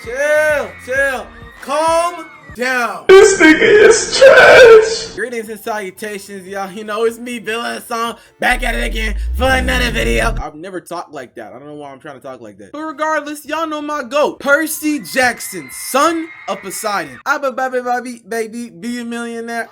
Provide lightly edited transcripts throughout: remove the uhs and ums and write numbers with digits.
Chill. Calm down. This nigga is trash. Greetings and salutations, y'all. You know, it's me, BilaAsan, back at it again for another video. I've never talked like that. I don't know why I'm trying to talk like that. But regardless, y'all know my GOAT, Percy Jackson, son of Poseidon. Baby, be a millionaire.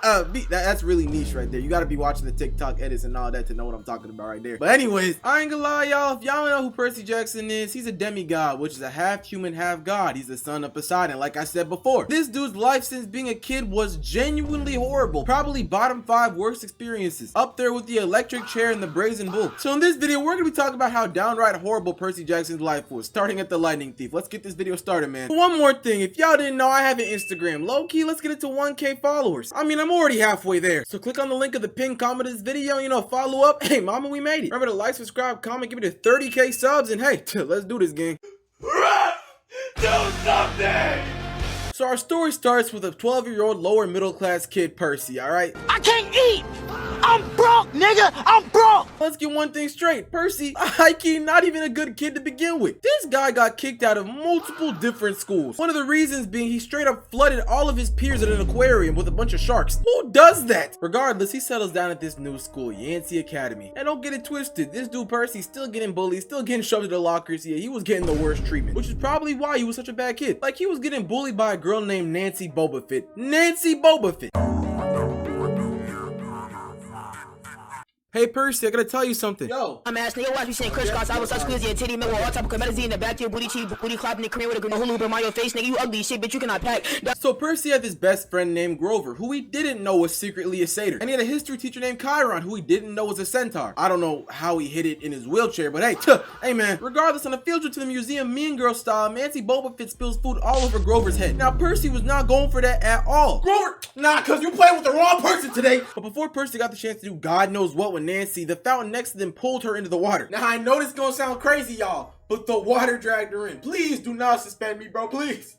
That's really niche right there. You gotta be watching the TikTok edits and all that to know what I'm talking about right there. But anyways, I ain't gonna lie, y'all. If y'all know who Percy Jackson is, he's a demigod, which is a half human, half god. He's the son of Poseidon, like I said before. This dude's life since being a kid was genuinely horrible. Probably bottom 5 worst experiences, up there with the electric chair and the brazen bull. So in this video, we're gonna be talking about how downright horrible Percy Jackson's life was, starting at the lightning thief. Let's get this video started, man. But one more thing, if y'all didn't know, I have an Instagram. Low-key, let's get it to 1K followers. I mean, I'm already halfway there. So click on the link of the pinned comment of this video, you know, follow up. Hey, mama, we made it. Remember to like, subscribe, comment, give me to 30K subs, and hey, let's do this, gang. Do something. So our story starts with a 12-year-old lower middle class kid, Percy, alright? I can't eat! I'm broke, nigga! I'm broke! Let's get one thing straight. Percy, high-key, not even a good kid to begin with. This guy got kicked out of multiple different schools. One of the reasons being he straight up flooded all of his peers at an aquarium with a bunch of sharks. Who does that? Regardless, he settles down at this new school, Yancy Academy. And don't get it twisted, this dude Percy still getting bullied, still getting shoved into the lockers. Yeah, he was getting the worst treatment, which is probably why he was such a bad kid. Like, he was getting bullied by a girl named Nancy Bobafett. Nancy Bobafett. Hey Percy, I gotta tell you something. Yo. I'm asking your watch me saying Chris Scott, I was such squeezy and titty man with all type of comedy in the back of your booty cheek, booty clapping and Korean with a green hula in my face, nigga. You ugly shit, bitch. You cannot pack. So Percy had this best friend named Grover, who he didn't know was secretly a satyr. And he had a history teacher named Chiron, who he didn't know was a centaur. I don't know how he hid it in his wheelchair, but hey man. Regardless, on a field trip to the museum, Mean Girl style, Nancy Bobafett spills food all over Grover's head. Now Percy was not going for that at all. Grover, nah, cause you playing with the wrong person today. But before Percy got the chance to do God knows what with Nancy, the fountain next to them pulled her into the water. Now I know this is gonna sound crazy, y'all, but the water dragged her in. Please do not suspend me, bro. Please.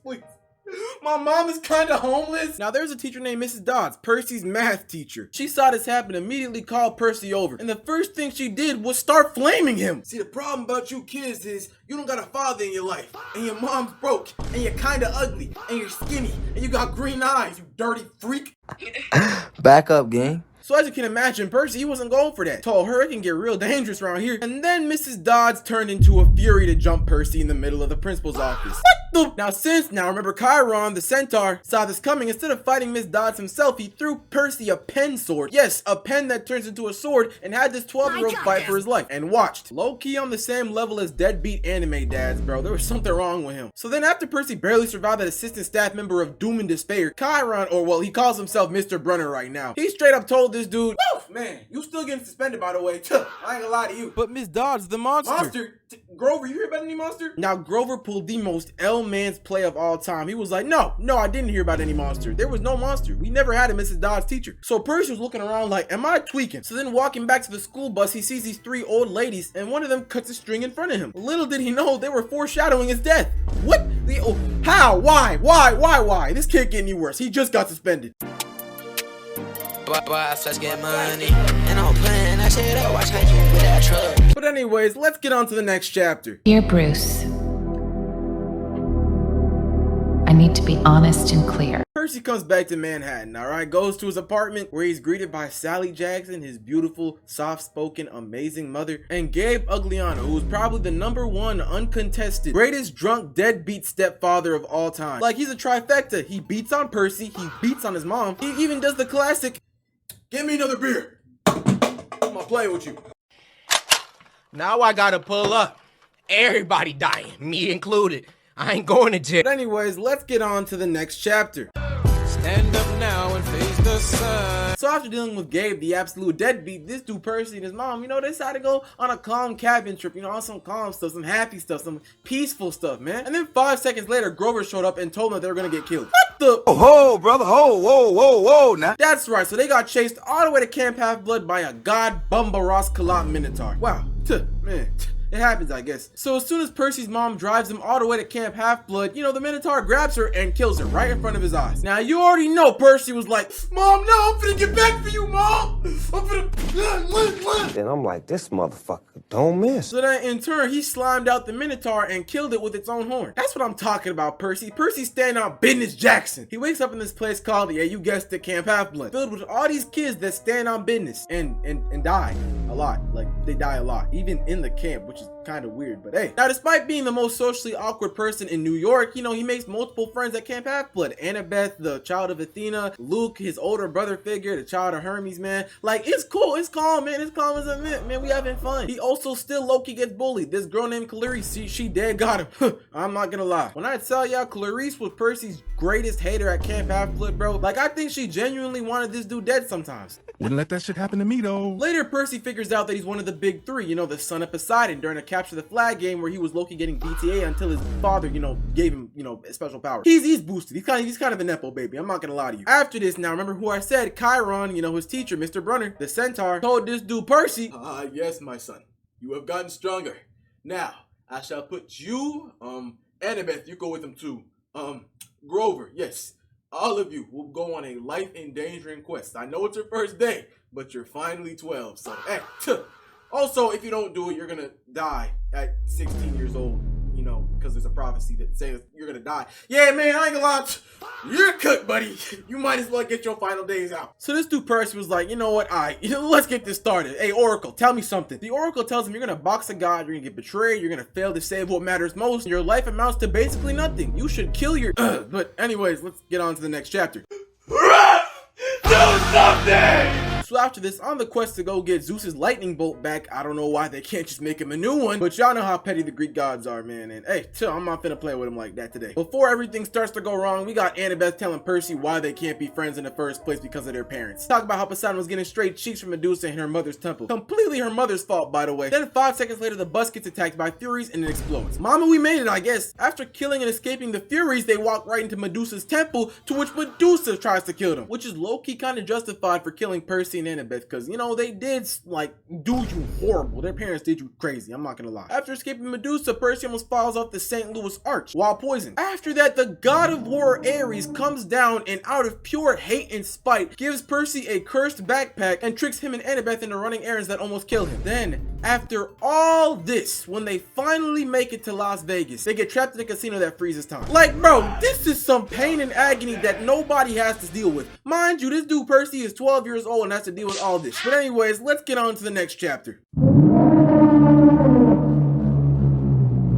My mom is kinda homeless. Now there's a teacher named Mrs. Dodds, Percy's math teacher. She saw this happen, immediately called Percy over. And the first thing she did was start flaming him. See, the problem about you kids is you don't got a father in your life. And your mom's broke. And you're kinda ugly. And you're skinny. And you got green eyes, you dirty freak. Back up, gang. So as you can imagine, Percy, he wasn't going for that. Told her it can get real dangerous around here. And then Mrs. Dodds turned into a fury to jump Percy in the middle of the principal's office. What the? Now remember Chiron, the centaur, saw this coming. Instead of fighting Miss Dodds himself, he threw Percy a pen sword. Yes, a pen that turns into a sword, and had this 12-year-old fight for his life. And watched. Low-key on the same level as deadbeat anime dads, bro. There was something wrong with him. So then after Percy barely survived that assistant staff member of Doom and Despair, Chiron, or well, he calls himself Mr. Brunner right now, he straight up told this dude, man, you still getting suspended, by the way. I ain't gonna lie to you. But Miss Dodds, the monster. Grover, you hear about any monster? Now, Grover pulled the most L-man's play of all time. He was like, no, I didn't hear about any monster. There was no monster. We never had a Mrs. Dodds teacher. So Percy was looking around like, am I tweaking? So then walking back to the school bus, he sees these 3 old ladies, and one of them cuts a string in front of him. Little did he know they were foreshadowing his death. What? How? Why? This can't get any worse. He just got suspended. But anyways, let's get on to the next chapter. Dear Bruce, I need to be honest and clear. Percy comes back to Manhattan, alright? Goes to his apartment where he's greeted by Sally Jackson, his beautiful, soft-spoken, amazing mother, and Gabe Ugliano, who is probably the #1 uncontested, greatest drunk, deadbeat stepfather of all time. Like, he's a trifecta. He beats on Percy, he beats on his mom, he even does the classic, "Give me another beer. I'm not playing with you." Now I gotta pull up. Everybody dying, me included. I ain't going to jail. But anyways, let's get on to the next chapter. Stand up now and face the sun. So after dealing with Gabe, the absolute deadbeat, this dude Percy and his mom, you know, they decided to go on a calm cabin trip, you know, on some calm stuff, some happy stuff, some peaceful stuff, man. And then 5 seconds later, Grover showed up and told them that they were gonna get killed. What the? Oh, brother, whoa, now. That's right, so they got chased all the way to Camp Half-Blood by a god Bumba Ross Kalat Minotaur. Wow, man. it happens, I guess. So as soon as Percy's mom drives him all the way to Camp Half-Blood, you know, the Minotaur grabs her and kills her right in front of his eyes. Now, you already know Percy was like, Mom, no, I'm finna get back for you, Mom. I'm finna... And I'm like, this motherfucker don't miss. So then, in turn, he slimed out the Minotaur and killed it with its own horn. That's what I'm talking about, Percy. Percy's standing on business Jackson. He wakes up in this place called, yeah, you guessed it, Camp Half-Blood, filled with all these kids that stand on business and die a lot. Like, they die a lot, even in the camp, which is kind of weird, but hey. Now, despite being the most socially awkward person in New York, you know, he makes multiple friends at Camp Half-Blood. Annabeth, the child of Athena, Luke, his older brother figure, the child of Hermes, man. Like, it's cool, it's calm, man, it's calm as a mint, man, we having fun. He also still low-key gets bullied. This girl named Clarice, she dead got him. I'm not gonna lie. When I tell y'all, Clarice was Percy's greatest hater at Camp Half-Blood, bro. Like, I think she genuinely wanted this dude dead sometimes. Wouldn't let that shit happen to me, though. Later, Percy figures out that he's one of the big three, you know, the son of Poseidon, during a capture the flag game where he was low-key getting BTA until his father, you know, gave him, you know, special powers. He's boosted. He's kind of a nepo baby. I'm not gonna lie to you. After this, now remember who I said, Chiron, you know, his teacher, Mr. Brunner, the centaur, told this dude Percy, yes, my son, you have gotten stronger. Now, I shall put you, Annabeth, you go with him too. Grover, yes, all of you will go on a life-endangering quest. I know it's your first day, but you're finally 12, so hey. Also, if you don't do it, you're gonna die at 16 years old, you know, because there's a prophecy that says you're gonna die. Yeah, man, I ain't gonna lie, you're cooked, buddy. You might as well get your final days out. So this dude Percy was like, you know what, let's get this started. Hey, Oracle, tell me something. The Oracle tells him you're gonna box a god, you're gonna get betrayed, you're gonna fail to save what matters most, your life amounts to basically nothing. You should kill your... But anyways, let's get on to the next chapter. Do something! So after this, on the quest to go get Zeus's lightning bolt back, I don't know why they can't just make him a new one, but y'all know how petty the Greek gods are, man. And hey, I'm not finna play with him like that today. Before everything starts to go wrong, we got Annabeth telling Percy why they can't be friends in the first place because of their parents. Talk about how Poseidon was getting straight cheeks from Medusa in her mother's temple. Completely her mother's fault, by the way. Then 5 seconds later, the bus gets attacked by Furies and it explodes. Mama, we made it, I guess. After killing and escaping the Furies, they walk right into Medusa's temple, to which Medusa tries to kill them, which is low-key kind of justified for killing Percy and Annabeth, because, you know, they did, like, do you horrible. Their parents did you crazy, I'm not gonna lie. After escaping Medusa, Percy almost falls off the St. Louis Arch while poisoned. After that, the god of war Aries comes down and out of pure hate and spite, gives Percy a cursed backpack and tricks him and Annabeth into running errands that almost kill him. Then, after all this, when they finally make it to Las Vegas, they get trapped in a casino that freezes time. Like, bro, this is some pain and agony that nobody has to deal with. Mind you, this dude Percy is 12 years old and has to deal with all this. But anyways, let's get on to the next chapter.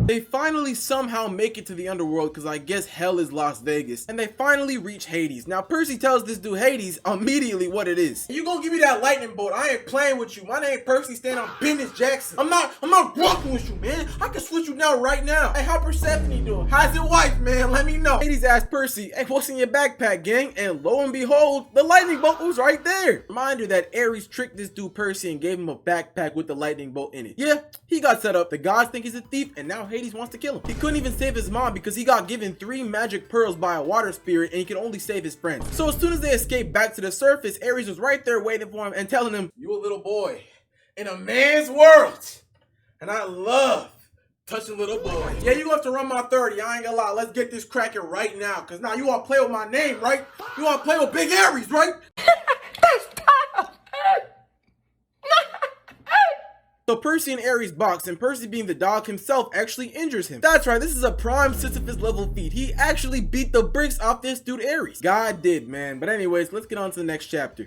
They finally somehow make it to the underworld because I guess hell is Las Vegas, and they finally reach Hades. Now Percy tells this dude Hades immediately what it is. You gonna give me that lightning bolt? I ain't playing with you. My name Percy, stand on business Jackson. I'm not walking with you, man. I can switch you down right now. Hey, how Persephone doing? How's your wife, man? Let me know. Hades asked Percy, hey, what's in your backpack, gang? And lo and behold, the lightning bolt was right there. Reminder that Ares tricked this dude Percy and gave him a backpack with the lightning bolt in it. Yeah, he got set up. The gods think he's a thief, and now Hades wants to kill him. He couldn't even save his mom because he got given 3 magic pearls by a water spirit and he could only save his friends. So as soon as they escaped back to the surface, Ares was right there waiting for him and telling him, you a little boy in a man's world, and I love touching little boys. Yeah, you have to run my 30. I ain't gonna lie. Let's get this cracking right now, because now you want to play with my name, right? You want to play with Big Aries, right? So Percy and Ares box, and Percy, being the dog himself, actually injures him. That's right, this is a prime Sisyphus level feat. He actually beat the bricks off this dude Ares. God did, man. But anyways, let's get on to the next chapter.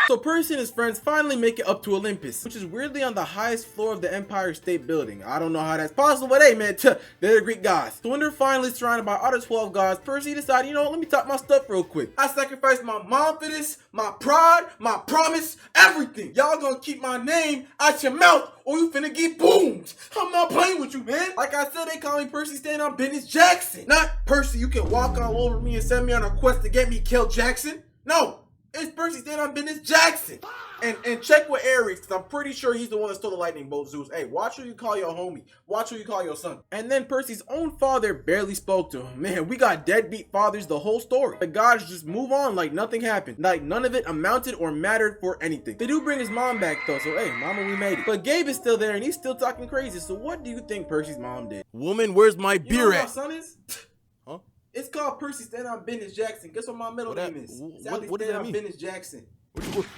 So Percy and his friends finally make it up to Olympus, which is weirdly on the highest floor of the Empire State Building. I don't know how that's possible, but hey man, they're the Greek gods. So when they're finally surrounded by other 12 gods, Percy decided, you know what, let me talk my stuff real quick. I sacrificed my mom for this, my pride, my promise, everything. Y'all gonna keep my name out your mouth or you finna get boomed. I'm not playing with you, man. Like I said, they call me Percy stand on business Jackson. Not Percy, you can walk all over me and send me on a quest to get me killed Jackson. No. It's Percy standing on business Jackson. And check with Aries, because I'm pretty sure he's the one that stole the lightning bolt, Zeus. Hey, watch who you call your homie. Watch who you call your son. And then Percy's own father barely spoke to him. Man, we got deadbeat fathers the whole story. The gods just move on like nothing happened. Like none of it amounted or mattered for anything. They do bring his mom back though, so hey, mama, we made it. But Gabe is still there and he's still talking crazy. So what do you think Percy's mom did? Woman, where's my You know beer what my at? son is? Huh? It's called Percy standing on business Jackson. Guess what my middle name is? What does that mean? Business Jackson.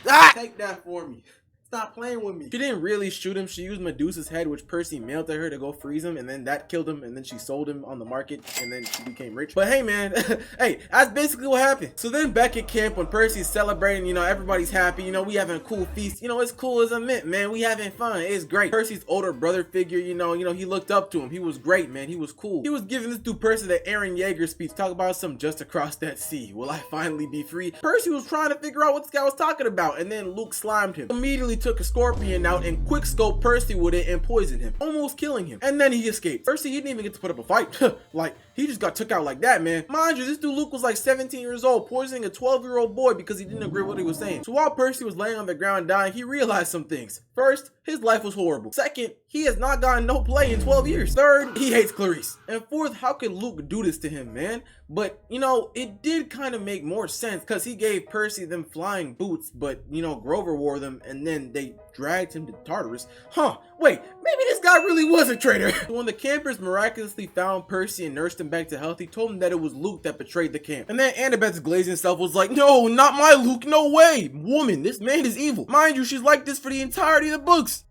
Ah! Take that for me. Stop playing with me. She didn't really shoot him. She used Medusa's head, which Percy mailed to her to go freeze him, and then that killed him, and then she sold him on the market, and then she became rich. But hey, man, hey, that's basically what happened. So then back at camp, when Percy's celebrating, you know, everybody's happy, you know, we having a cool feast. You know, it's cool as a mint, man. We having fun. It's great. Percy's older brother figure, you know, he looked up to him. He was great, man. He was cool. He was giving this dude Percy the Aaron Yeager speech, talk about some just across that sea. Will I finally be free? Percy was trying to figure out what this guy was talking about, and then Luke slimed him. Immediately took a scorpion out and quick scope Percy with it and poisoned him, almost killing him. And then he escaped. Percy, he didn't even get to put up a fight. Like, he just got took out like that, man. Mind you, this dude Luke was like 17 years old, poisoning a 12-year-old boy because he didn't agree with what he was saying. So while Percy was laying on the ground dying, he realized some things. First, his life was horrible. Second, he has not gotten no play in 12 years. Third, he hates Clarice. And fourth, how could Luke do this to him, man? But, you know, it did kind of make more sense because he gave Percy them flying boots, but, you know, Grover wore them and then they dragged him to Tartarus. Huh, wait, maybe this guy really was a traitor. So when the campers miraculously found Percy and nursed him back to health, he told them that it was Luke that betrayed the camp. And then Annabeth's glazing self was like, no, not my Luke, no way. Woman, this man is evil. Mind you, she's like this for the entirety of the books.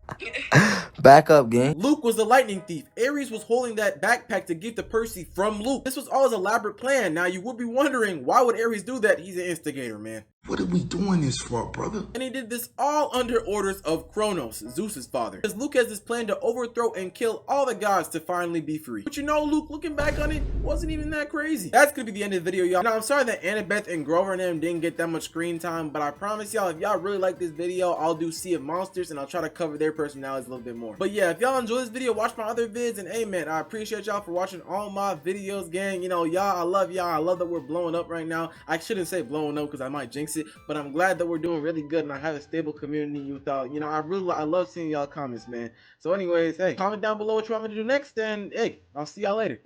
Back up, gang. Luke was the lightning thief. Aries was holding that backpack to give to Percy from Luke. This was all his elaborate plan. Now you would be wondering, why would Aries do that? He's an instigator, man. What are we doing this for, brother? And he did this all under orders of Kronos, Zeus's father. Because Luke has this plan to overthrow and kill all the gods to finally be free. But you know, Luke, looking back on it, wasn't even that crazy. That's gonna be the end of the video, y'all. Now, I'm sorry that Annabeth and Grover and them didn't get that much screen time, but I promise y'all, if y'all really like this video, I'll do Sea of Monsters and I'll try to cover their personalities a little bit more. But yeah, if y'all enjoy this video, watch my other vids, and hey, man, I appreciate y'all for watching all my videos, gang. You know, y'all, I love y'all. I love that we're blowing up right now. I shouldn't say blowing up because I might jinx it, but I'm glad that we're doing really good and I have a stable community with y'all. You know, I love seeing y'all comments, man. So anyways, hey, comment down below what you want me to do next, and hey, I'll see y'all later.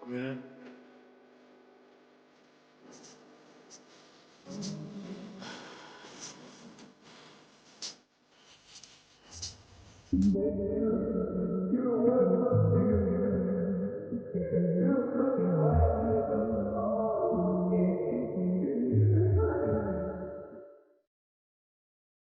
Man. You know what?